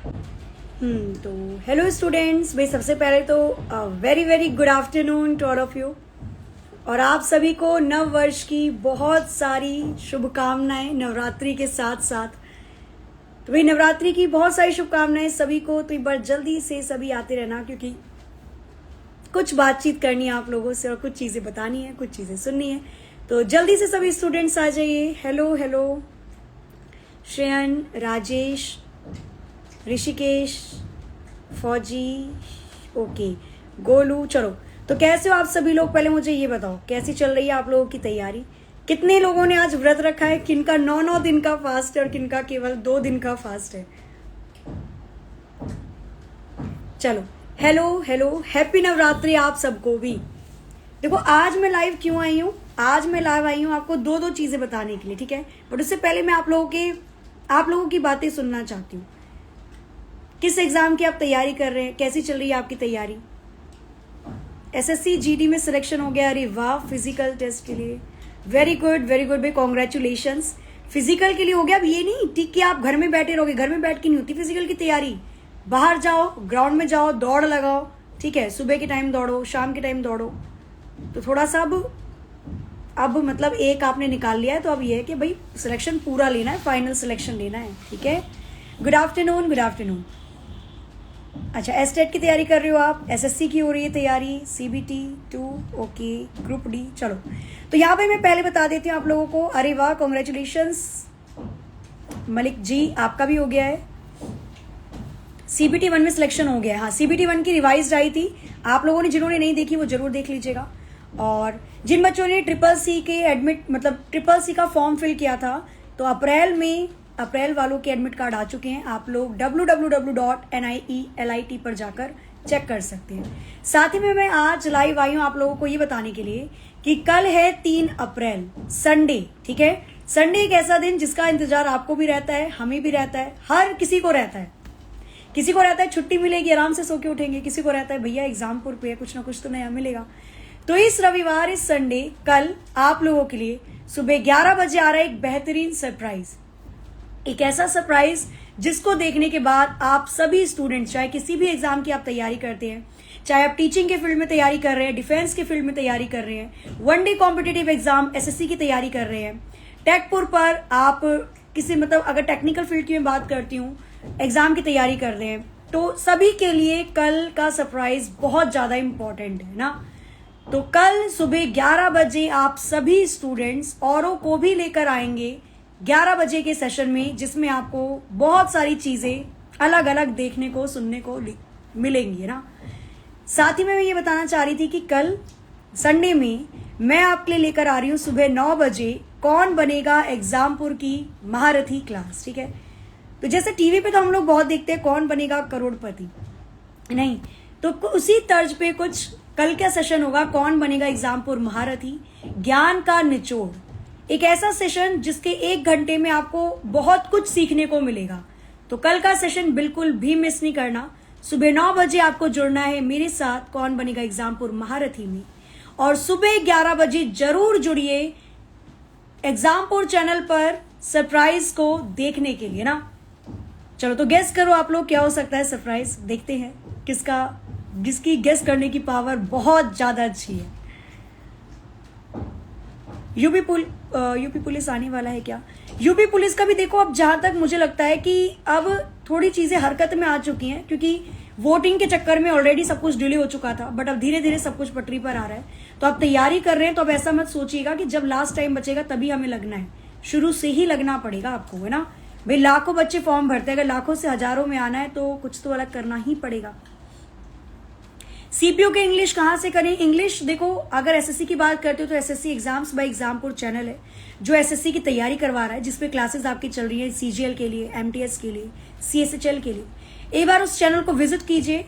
तो hello students, भाई सबसे पहले तो very very good afternoon to all of you. और आप सभी को नव वर्ष की बहुत सारी शुभकामनाएं नवरात्रि के साथ साथ। तो भाई नवरात्रि की बहुत सारी शुभकामनाएं सभी को। तो एक बार जल्दी से सभी आते रहना, क्योंकि कुछ बातचीत करनी है आप लोगों से और कुछ चीज़ें बतानी है, कुछ चीज़ें सुननी है। तो जल्दी से सभी स्टूडेंट्स आ जाइए। हेलो हेलो श्रेयन, राजेश, ऋषिकेश, फौजी, ओके, गोलू। चलो, तो कैसे हो आप सभी लोग? पहले मुझे ये बताओ कैसी चल रही है आप लोगों की तैयारी। कितने लोगों ने आज व्रत रखा है? किनका 9 दिन का फास्ट है और किनका केवल 2 दिन का फास्ट है? चलो, हेलो हेलो, हैप्पी नवरात्रि आप सबको भी। देखो आज मैं लाइव क्यों आई हूँ? आज मैं लाइव आई हूँ आपको दो चीजें बताने के लिए, ठीक है? बट उससे पहले मैं आप लोगों की बातें सुनना चाहती हूँ। किस एग्जाम की आप तैयारी कर रहे हैं? कैसी चल रही है आपकी तैयारी? एसएससी जीडी में सिलेक्शन हो गया? अरे वाह! फिजिकल टेस्ट के लिए वेरी गुड भाई, कॉन्ग्रेचुलेशंस। फिजिकल के लिए हो गया। अब ये नहीं ठीक कि आप घर में बैठे रहोगे, घर में बैठ के नहीं होती फिजिकल की तैयारी। बाहर जाओ, ग्राउंड में जाओ, दौड़ लगाओ, ठीक है? सुबह के टाइम दौड़ो, शाम के टाइम दौड़ो। तो थोड़ा सा अब मतलब एक आपने निकाल लिया है, तो अब ये है कि भाई सिलेक्शन पूरा लेना है, फाइनल सिलेक्शन लेना है, ठीक है? Good afternoon. अच्छा, एस्टेट की तैयारी कर रहे हो आप? एसएससी की हो रही है तैयारी? CBT 2, okay, group D. चलो, तो यहाँ पे मैं पहले बता देती हूँ आप लोगों को। अरे वाह, कॉन्ग्रेचुलेशंस मलिक जी, आपका भी हो गया है। सीबीटी 1 में सिलेक्शन हो गया है। हाँ, सीबीटी 1 की रिवाइज आई थी। आप लोगों ने जिन्होंने नहीं देखी वो जरूर देख लीजिएगा। और जिन बच्चों ने ट्रिपल-सी के एडमिट मतलब ट्रिपल-सी का फॉर्म फिल किया था, तो अप्रैल वालों के एडमिट कार्ड आ चुके हैं। आप लोग www.nielit पर जाकर चेक कर सकते हैं। साथ ही में मैं आज लाइव आई हूँ आप लोगों को ये बताने के लिए कि कल है 3 अप्रैल, संडे, ठीक है? संडे एक ऐसा दिन जिसका इंतजार आपको भी रहता है, हमें भी रहता है, हर किसी को रहता है। किसी को रहता है छुट्टी मिलेगी, आराम से सो के उठेंगे। किसी को रहता है भैया एग्जाम पर पे कुछ ना कुछ तो नया मिलेगा। तो इस रविवार, इस संडे, कल आप लोगों के लिए सुबह 11 बजे आ रहा है एक बेहतरीन सरप्राइज। एक ऐसा सरप्राइज जिसको देखने के बाद आप सभी स्टूडेंट्स, चाहे किसी भी एग्जाम की आप तैयारी करते हैं, चाहे आप टीचिंग के फील्ड में तैयारी कर रहे हैं, डिफेंस के फील्ड में तैयारी कर रहे हैं, वनडे कॉम्पिटिटिव एग्जाम एसएससी की तैयारी कर रहे हैं, टेकपुर पर आप किसी मतलब अगर टेक्निकल फील्ड की मैं बात करती हूँ, एग्जाम की तैयारी कर रहे हैं, तो सभी के लिए कल का सरप्राइज बहुत ज्यादा इंपॉर्टेंट है ना। तो कल सुबह 11 बजे आप सभी स्टूडेंट्स औरों को भी लेकर आएंगे 11 बजे के सेशन में, जिसमें आपको बहुत सारी चीजें अलग अलग देखने को, सुनने को मिलेंगी ना। साथ ही में मैं ये बताना चाह रही थी कि कल संडे में मैं आपके लिए लेकर आ रही हूँ सुबह 9 बजे कौन बनेगा एग्जामपुर की महारथी क्लास, ठीक है? तो जैसे टीवी पे तो हम लोग बहुत देखते हैं कौन बनेगा करोड़पति, नहीं, तो उसी तर्ज पे कुछ कल का सेशन होगा, कौन बनेगा एग्जामपुर महारथी, ज्ञान का निचोड़। एक ऐसा सेशन जिसके 1 घंटे में आपको बहुत कुछ सीखने को मिलेगा। तो कल का सेशन बिल्कुल भी मिस नहीं करना। सुबह 9 बजे आपको जुड़ना है मेरे साथ कौन बनेगा एग्जामपुर महारथी में, और सुबह 11 बजे जरूर जुड़िए एग्जामपुर चैनल पर सरप्राइज को देखने के लिए ना। चलो, तो गेस करो आप लोग क्या हो सकता है सरप्राइज। देखते हैं जिसकी गेस करने की पावर बहुत ज्यादा अच्छी है। यूपी पुलिस आने वाला है क्या? यूपी पुलिस का भी देखो, अब जहां तक मुझे लगता है कि अब थोड़ी चीजें हरकत में आ चुकी हैं, क्योंकि वोटिंग के चक्कर में ऑलरेडी सब कुछ डिले हो चुका था, बट अब धीरे धीरे सब कुछ पटरी पर आ रहा है। तो आप तैयारी कर रहे हैं तो अब ऐसा मत सोचिएगा कि जब लास्ट टाइम बचेगा तभी हमें लगना है। शुरू से ही लगना पड़ेगा आपको, है ना भाई? लाखों बच्चे फॉर्म भरते हैं, अगर लाखों से हजारों में आना है तो कुछ तो अलग करना ही पड़ेगा। सीपीयू के इंग्लिश कहाँ से करें? इंग्लिश देखो, अगर एसएससी की बात करते हो तो SSC exams by Exampur channel है जो एसएससी की तैयारी करवा रहा है, जिसपे क्लासेस आपकी चल रही है सीजीएल के लिए, एमटीएस के लिए, सीएसएचएल के लिए। एक बार उस चैनल को विजिट कीजिए।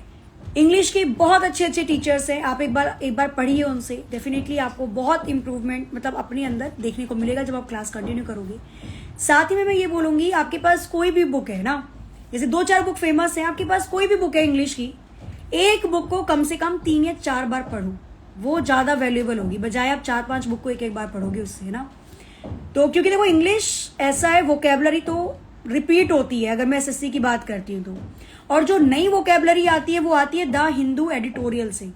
इंग्लिश के बहुत अच्छे अच्छे टीचर्स हैं, आप एक बार पढ़िए उनसे। डेफिनेटली आपको बहुत इंप्रूवमेंट मतलब अपने अंदर देखने को मिलेगा जब आप क्लास कंटिन्यू करोगे। साथ ही में मैं ये बोलूंगी, आपके पास कोई भी बुक है ना, जैसे 2-4 बुक फेमस है, आपके पास कोई भी बुक है इंग्लिश की, एक बुक को कम से कम 3 या 4 बार पढ़ो, वो ज्यादा वैल्यूएबल होगी, बजाय आप 4-5 बुक को एक बार पढ़ोगे उससे, है ना। तो क्योंकि देखो इंग्लिश ऐसा है, वोकेबलरी तो रिपीट होती है अगर मैं एसएससी की बात करती हूँ तो। और जो नई वोकेबलरी आती है वो आती है द हिंदू एडिटोरियल से।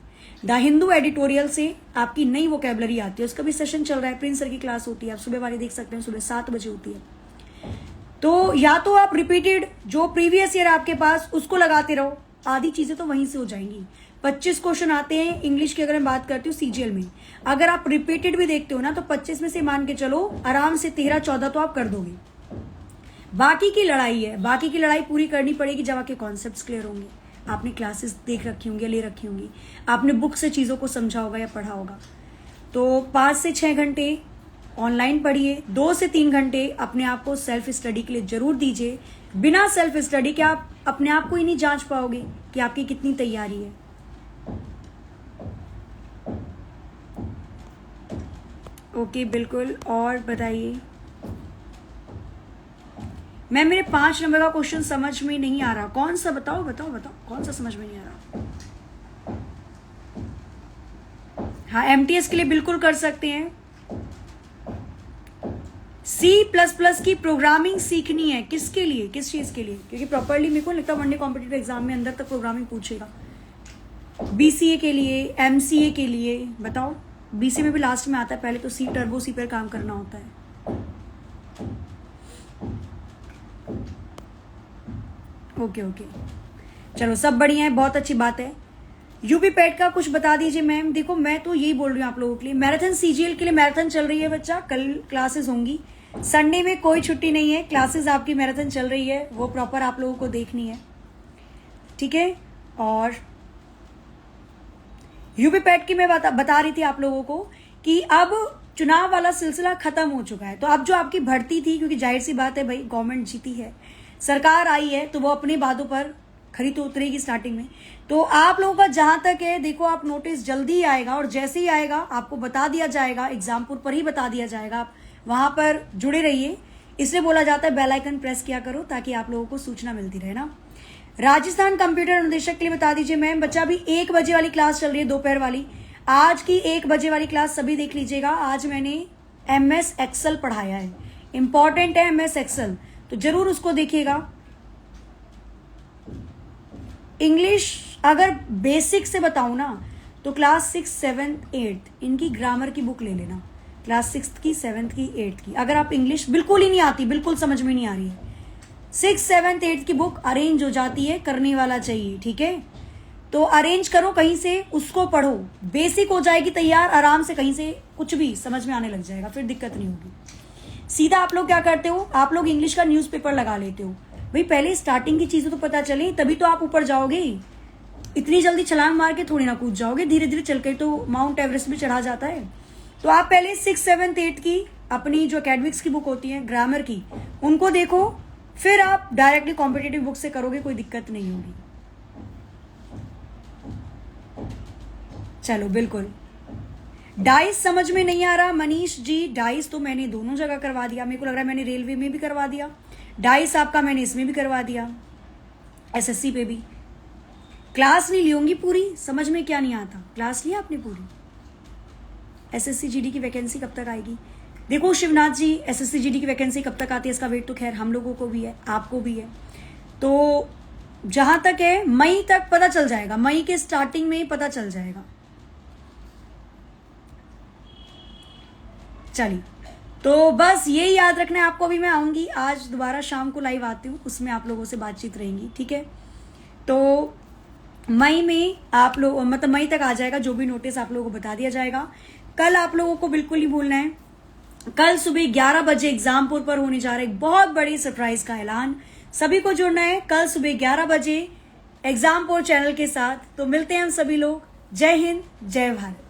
द हिंदू एडिटोरियल से आपकी नई वोकेबलरी आती है, उसका भी सेशन चल रहा है, प्रिंस सर की क्लास होती है, आप सुबह वाली देख सकते हैं, सुबह 7 बजे होती है। तो या तो आप रिपीटेड जो प्रीवियस ईयर आपके पास उसको लगाते रहो, आधी चीजें तो वहीं से हो जाएंगी। 25 क्वेश्चन आते हैं इंग्लिश की, अगर मैं बात करती हूँ सीजीएल में, अगर आप रिपीटेड भी देखते हो ना तो 25 में से मान के चलो आराम से 13-14 तो आप कर दोगे। बाकी की लड़ाई है, बाकी की लड़ाई पूरी करनी पड़ेगी जब आपके कॉन्सेप्ट्स क्लियर होंगे, आपने क्लासेस देख रखी होंगी, ले रखी होंगी, आपने बुक से चीज़ों को समझा होगा या पढ़ा होगा। तो 5 से 6 घंटे ऑनलाइन पढ़िए, 2 से 3 घंटे अपने आप को सेल्फ स्टडी के लिए जरूर दीजिए। बिना सेल्फ स्टडी के आप अपने आप को ही नहीं जांच पाओगे कि आपकी कितनी तैयारी है। ओके बिल्कुल। और बताइए मैम, मेरे 5 नंबर का क्वेश्चन समझ में नहीं आ रहा, कौन सा? बताओ बताओ बताओ, कौन सा समझ में नहीं आ रहा? हाँ, एमटीएस के लिए बिल्कुल कर सकते हैं। C++ की प्रोग्रामिंग सीखनी है, किसके लिए, किस चीज के लिए? क्योंकि प्रॉपरली मेरे को लगता है वनडे कॉम्पिटिटिव एग्जाम में अंदर तक प्रोग्रामिंग पूछेगा। बीसीए के लिए, एमसीए के लिए, बताओ। बीसीए में भी लास्ट में आता है, पहले तो सी टर्बो सी पर काम करना होता है। ओके ओके, चलो सब बढ़िया है, बहुत अच्छी बात है। यूपी पैट का कुछ बता दीजिए मैम। देखो मैं तो यही बोल रही हूँ आप लोगों के लिए, मैराथन सीजीएल के लिए मैराथन चल रही है बच्चा, कल क्लासेस होंगी, संडे में कोई छुट्टी नहीं है, क्लासेस आपकी मैराथन चल रही है, वो प्रॉपर आप लोगों को देखनी है, ठीक है। और यूपी पैट की मैं बता रही थी आप लोगों को कि अब चुनाव वाला सिलसिला खत्म हो चुका है। तो अब जो आपकी भर्ती थी, क्योंकि जाहिर सी बात है भाई गवर्नमेंट जीती है, सरकार आई है, तो वो अपनी बातों पर खरी तो उतरेगी स्टार्टिंग में। तो आप लोगों का जहां तक है, देखो आप नोटिस जल्दी ही आएगा, और जैसे ही आएगा आपको बता दिया जाएगा, एग्जामपुर पर ही बता दिया जाएगा, आप वहां पर जुड़े रहिए। इसलिए बोला जाता है बेल आइकन प्रेस किया करो ताकि आप लोगों को सूचना मिलती रहे ना। राजस्थान कंप्यूटर अनुदेशक के लिए बता दीजिए मैम, बच्चा अभी 1 बजे वाली क्लास चल रही है, दोपहर वाली। आज की 1 बजे वाली क्लास सभी देख लीजिएगा। आज मैंने MS एक्सेल पढ़ाया है, इंपॉर्टेंट है MS एक्सेल, तो जरूर उसको देखिएगा। इंग्लिश अगर बेसिक से बताऊं ना तो क्लास 6, 7, 8 इनकी ग्रामर की बुक ले लेना, क्लास 6 की, 7 की, 8 की। अगर आप इंग्लिश बिल्कुल ही नहीं आती, बिल्कुल समझ में नहीं आ रही है, 6, 7, 8 की बुक अरेंज हो जाती है, करने वाला चाहिए, ठीक है। तो अरेंज करो कहीं से, उसको पढ़ो, बेसिक हो जाएगी तैयार आराम से, कहीं से कुछ भी समझ में आने लग जाएगा, फिर दिक्कत नहीं होगी। सीधा आप लोग क्या करते हो, आप लोग इंग्लिश का न्यूज़पेपर लगा लेते हो। भाई पहले स्टार्टिंग की चीजें तो पता चले, तभी तो आप ऊपर जाओगे। इतनी जल्दी छलांग मार के थोड़ी ना कूद जाओगे, धीरे धीरे चल के तो माउंट एवरेस्ट भी चढ़ा जाता है। तो आप पहले 6, 7, 8 की अपनी जो अकेडमिक्स की बुक होती है, ग्रामर की, उनको देखो, फिर आप डायरेक्टली कॉम्पिटिटिव बुक से करोगे, कोई दिक्कत नहीं होगी। चलो बिल्कुल। डाइस समझ में नहीं आ रहा मनीष जी, डाइस तो मैंने दोनों जगह करवा दिया, मेरे को लग रहा है मैंने रेलवे में भी करवा दिया डाइस आपका, मैंने इसमें भी करवा दिया, एसएससी पे भी। क्लास नहीं ली होंगी पूरी, समझ में क्या नहीं आता, क्लास लिया आपने पूरी? एसएससी जीडी की वैकेंसी कब तक आएगी? देखो शिवनाथ जी, एसएससी जीडी की वैकेंसी कब तक आती है इसका वेट तो खैर हम लोगों को भी है, आपको भी है। तो जहां तक है मई तक पता चल जाएगा, मई के स्टार्टिंग में ही पता चल जाएगा। चलिए, तो बस ये याद रखना है आपको। भी मैं आऊंगी आज दोबारा शाम को लाइव आती हूँ, उसमें आप लोगों से बातचीत रहेंगी, ठीक है। तो मई में आप लोग, मतलब मई तक आ जाएगा, जो भी नोटिस आप लोगों को बता दिया जाएगा। कल आप लोगों को बिल्कुल नहीं भूलना है, कल सुबह 11 बजे एग्जामपुर पर होने जा रहा है एक बहुत बड़ी सरप्राइज का ऐलान। सभी को जुड़ना है कल सुबह 11 बजे एग्जामपुर चैनल के साथ। तो मिलते हैं हम सभी लोग। जय हिंद, जय भारत।